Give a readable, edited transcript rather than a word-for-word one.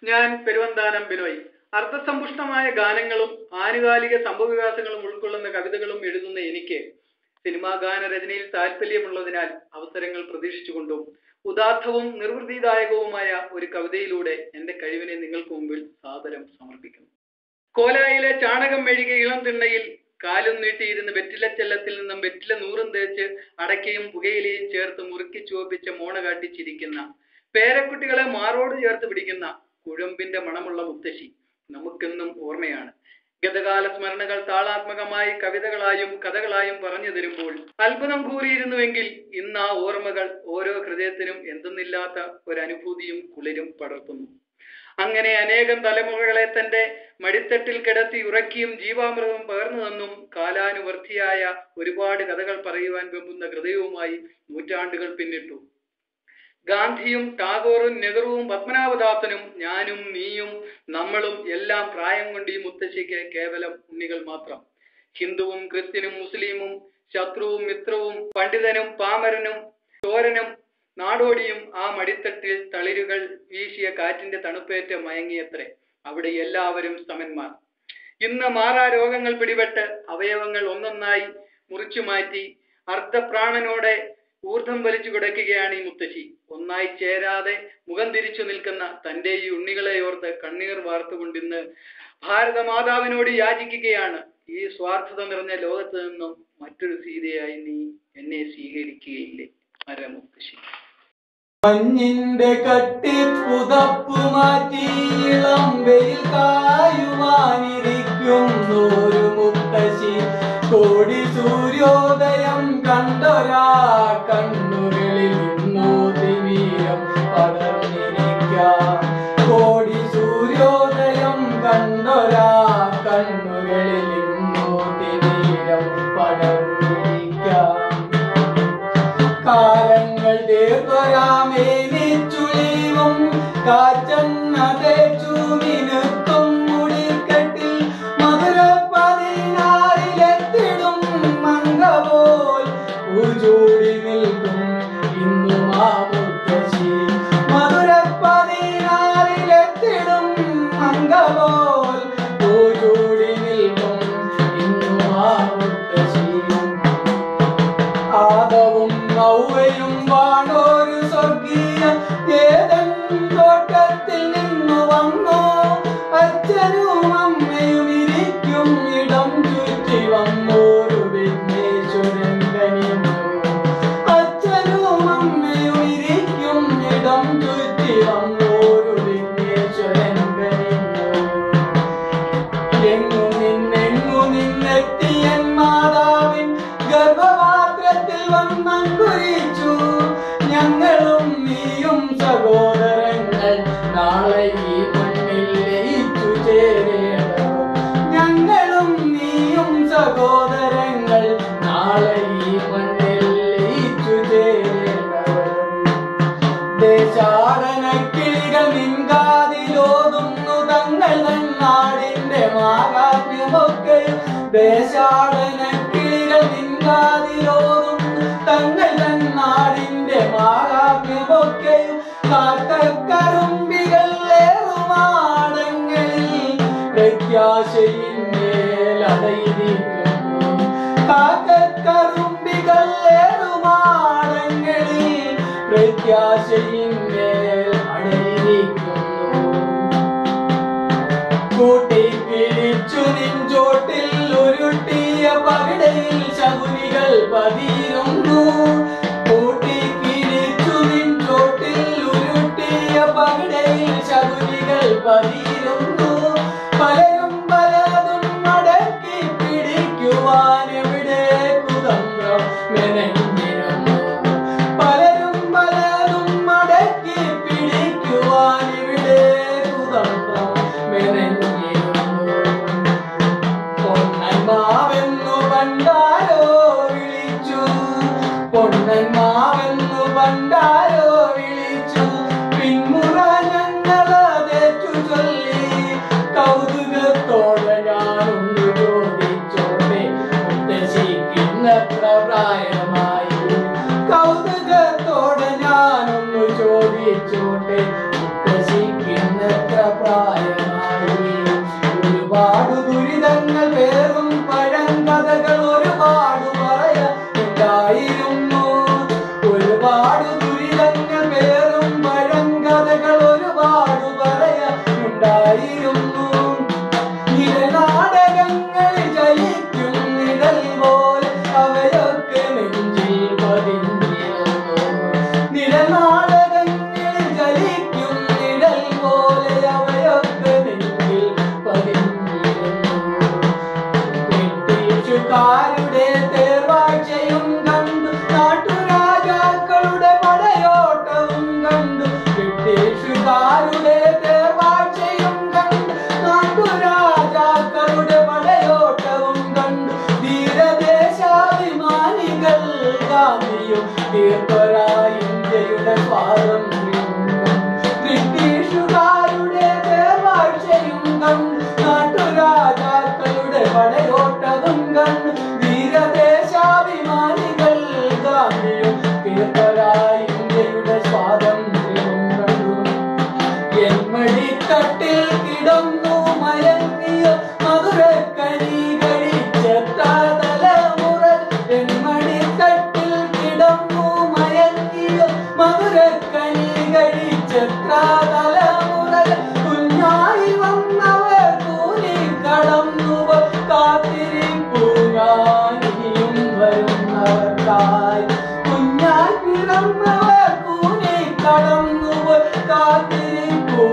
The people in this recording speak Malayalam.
ഞാൻ പെരുവന്താനം ബിനോയ്. അർത്ഥസമ്പുഷ്ടമായ ഗാനങ്ങളും ആനുകാലിക സംഭവവികാസങ്ങളും ഉൾക്കൊള്ളുന്ന കവിതകളും എഴുതുന്ന എനിക്ക് സിനിമാ ഗാന രചനയിൽ താല്പര്യമുള്ളതിനാൽ അവസരങ്ങൾ പ്രതീക്ഷിച്ചുകൊണ്ടും ഉദാത്തവും നിർവൃതിദായകവുമായ ഒരു കവിതയിലൂടെ എന്റെ കഴിവിനെ നിങ്ങൾക്ക് മുമ്പിൽ സാദരം സമർപ്പിക്കുന്നു. കോലായിലെ ചാണകം മെഴുകിയ ഇളം തിണ്ണയിൽ കാലും നീട്ടിയിരുന്ന് വെറ്റിലച്ചെല്ലത്തിൽ നിന്നും വെറ്റില നൂറും തേച്ച് അടയ്ക്കയും പുകയിലയും ചേർത്ത് മുറുക്കി ചുവപ്പിച്ച മോണ കാട്ടിച്ചിരിക്കുന്ന പേരക്കുട്ടികളെ മാറോട് ചേർത്ത് പിടിക്കുന്ന കുഴമ്പിന്റെ മണമുള്ള മുത്തശ്ശി നമുക്കെന്നും ഓർമ്മയാണ്. ഗതകാല സ്മരണകൾ താളാത്മകമായി കവിതകളായും കഥകളായും പറഞ്ഞു തരുമ്പോൾ അത്ഭുതം കൂറിയിരുന്നുവെങ്കിൽ ഇന്ന് ആ ഓർമ്മകൾ ഓരോ ഹൃദയത്തിനും എന്തെന്നില്ലാത്ത ഒരനുഭൂതിയും കുളിരും പടർത്തുന്നു. അങ്ങനെ അനേകം തലമുറകളെ തന്റെ മടിത്തട്ടിൽ കിടത്തി ഉറക്കിയും ജീവാമൃതം പകർന്നു തന്നും കാലാനുവർത്തിയായ ഒരുപാട് കഥകൾ പറയുവാൻ വെമ്പുന്ന ഹൃദയവുമായി നൂറ്റാണ്ടുകൾ പിന്നിട്ടു. ഗാന്ധിയും ടാഗോറും നെഹ്റുവും പത്മനാഭദാസനും ഞാനും നീയും നമ്മളും എല്ലാം പ്രായം കൊണ്ട് ഈ മുത്തശ്ശിക്ക് കേവലം ഉണ്ണികൾ മാത്രം. ഹിന്ദുവും ക്രിസ്ത്യനും മുസ്ലിമും ശത്രുവും മിത്രവും പണ്ഡിതനും പാമരനും ചോരനും നാടോടിയും ആ മടിത്തട്ടിൽ തളിരുകൾ വീശിയ കാറ്റിന്റെ തണുപ്പേറ്റ് മയങ്ങിയത്രേ. അവിടെ എല്ലാവരും സമന്മാർ. ഇന്ന് മാറാ രോഗങ്ങൾ പിടിപെട്ട് അവയവങ്ങൾ ഒന്നൊന്നായി മുറിച്ചു മാറ്റി അർദ്ധപ്രാണനോടെ ഊർദ്ധം വലിച്ചു കിടക്കുകയാണ് ഈ മുത്തശ്ശി. ഒന്നായി ചേരാതെ മുഖം തിരിച്ചു നിൽക്കുന്ന തൻ്റെ ഈ ഉണ്ണികളെ ഓർത്ത് കണ്ണീർ വാർത്തുകൊണ്ടിന്ന് ഭാരതമാതാവിനോട് യാചിക്കുകയാണ്, ഈ സ്വാർത്ഥത നിറഞ്ഞ ലോകത്ത് നിന്നും മറ്റൊരു സീതയായി നീ എന്നെ സ്വീകരിക്കുകയില്ലേ മരമുത്തശ്ശി. മഞ്ഞിന്റെ കട്ടിപ്പുതപ്പു മാറ്റി ഇളം വെയിൽ കായുവാനിരിക്കുന്നൊരു മുത്തശ്ശി കോടി സൂര്യോദയം കണ്ടൊരാ കണ്ണുകളിൽ ഇന്നു തിമിരം പടർന്നിരിക്കാം. കോടി സൂര്യോദയം കണ്ടൊരാ കണ്ണുകളിൽ ഇന്നു തിമിരം പടർന്നിരിക്കാം. കാലങ്ങൾ തീർത്തൊരാമേനിച്ചുളിവും കാറ്റെണ്ണ തേച്ചു മിനുക്കും മുടിക്കെട്ടിൽ മധുരപ്പതിനാറിലെത്തിടും മംഗപോൽ പൂജൂടി നിൽക്കും ഇന്നും ആ മുത്തശ്ശി. മധുരപ്പതിനാറിലെത്തിടും മംഗപോൽ പൂജൂടി നിൽക്കും ഇന്നും ആ മുത്തശ്ശി. ആദവും ഔവയും വാണോരു സ്വർഗീയ ഏതൻ തോട്ടത്തിൽ നിന്നു വന്നു. അച്ഛനും അമ്മയും ഇരിക്കും ഇടം ചുറ്റി വന്നോരു വിഘ്നേശ്വരൻ കനിഞ്ഞു. അച്ഛനും അമ്മയും ഇരിക്കും ഇടം ചുറ്റി വന്നോരു വിഘ്നേശ്വരൻ കനിഞ്ഞു. എങ്ങു നിന്നെത്തിയൻ മാതാവിൻ ഗർഭപാത്രത്തിൽ വന്നങ്കുരിച്ചു. ഞങ്ങളും നീയും സഹോദരങ്ങൾ നാളെ ഈ മണ്ണിൽ ലയിച്ചു ചേരേണ്ടവർ. ഞങ്ങളും നീയും സഹോദരങ്ങൾ നാളെ ഈ മണ്ണിൽ ലയിച്ചു ചേരേണ്ടവർ. ദേശാടന കിളികൾ നിൻകാതിലോതുന്നു തങ്ങൾ തന്നാടിന്റെ മാഹാത്മ്യമൊക്കെ. ദേശാടന കിളികൾ നിൻകാതിലോതുന്നു തങ്ങൾ തന്നാടിന്റെ മാഹാത്മ്യമൊക്കെയും. കാക്കക്കറുമ്പികൾ ഏറുമാടങ്ങളിൽ പ്രത്യാശയിന്മേൽ അടയിരിക്കുന്നു. കാക്കക്കറുമ്പികൾ ഏറുമാടങ്ങളിൽ പ്രത്യാശയിന്മേൽ അടയിരിക്കുന്നു. കൂട്ടിപ്പിടിച്ചു നിൻചോട്ടിൽ ഉരുട്ടിയ പകിടയിൽ ശകുനികൾ പതിരുന്നു. കൂട്ടിപ്പിടിച്ചു നിൻചോട്ടിൽ ഉരുട്ടിയ പകിടയിൽ ശകുനികൾ പതിരുന്നു. പലരും പലതും മടക്കി പിടിക്കുവാൻ എവിടെ കുതന്ത്രം മെനഞ്ഞിരുന്നു. പലരും പലതും മടക്കി ധീരദേശാഭിമാനികളുടെ തേർവാഴ്ചയും കണ്ട് നാട്ടുരാജാക്കളുടെ പടയോട്ടവും കണ്ടു ധീരദേശാഭിമാനികൾ ഗാന്ധിയും തീർപ്പരായി ഇന്ത്യയുടെ സ്വാതന്ത്ര്യവും കണ്ടു ബ്രിട്ടീഷുകാരുടെ തേർവാഴ്ചയും കണ്ടു നാട്ടുരാജാക്കളുടെ പടയോട്ടവും കണ്ടു ധീരദേശാഭിമാനികൾ ഗാന്ധിയും തീർപ്പരായി ഇന്ത്യയുടെ സ്വാതന്ത്ര്യവും കണ്ടു എൺമടിത്തട്ടിൽ കിടന്നു മയങ്ങിയ മധുരക്കനി കഴിച്ചെത്ര തലമുറ എൺമടിത്തട്ടിൽ കിടന്നു മയങ്ങിയ മധുരക്കനി കഴിച്ചെത്ര തലമുറ കുഞ്ഞായി വന്നവർ കൂലി കടന്നു കാത്തിരിപ്പു ഞാനിയും വരുന്നവർക്കായി കുഞ്ഞായി പിറന്നവർ കൂലി കടന്നു കാത്തിരിപ്പു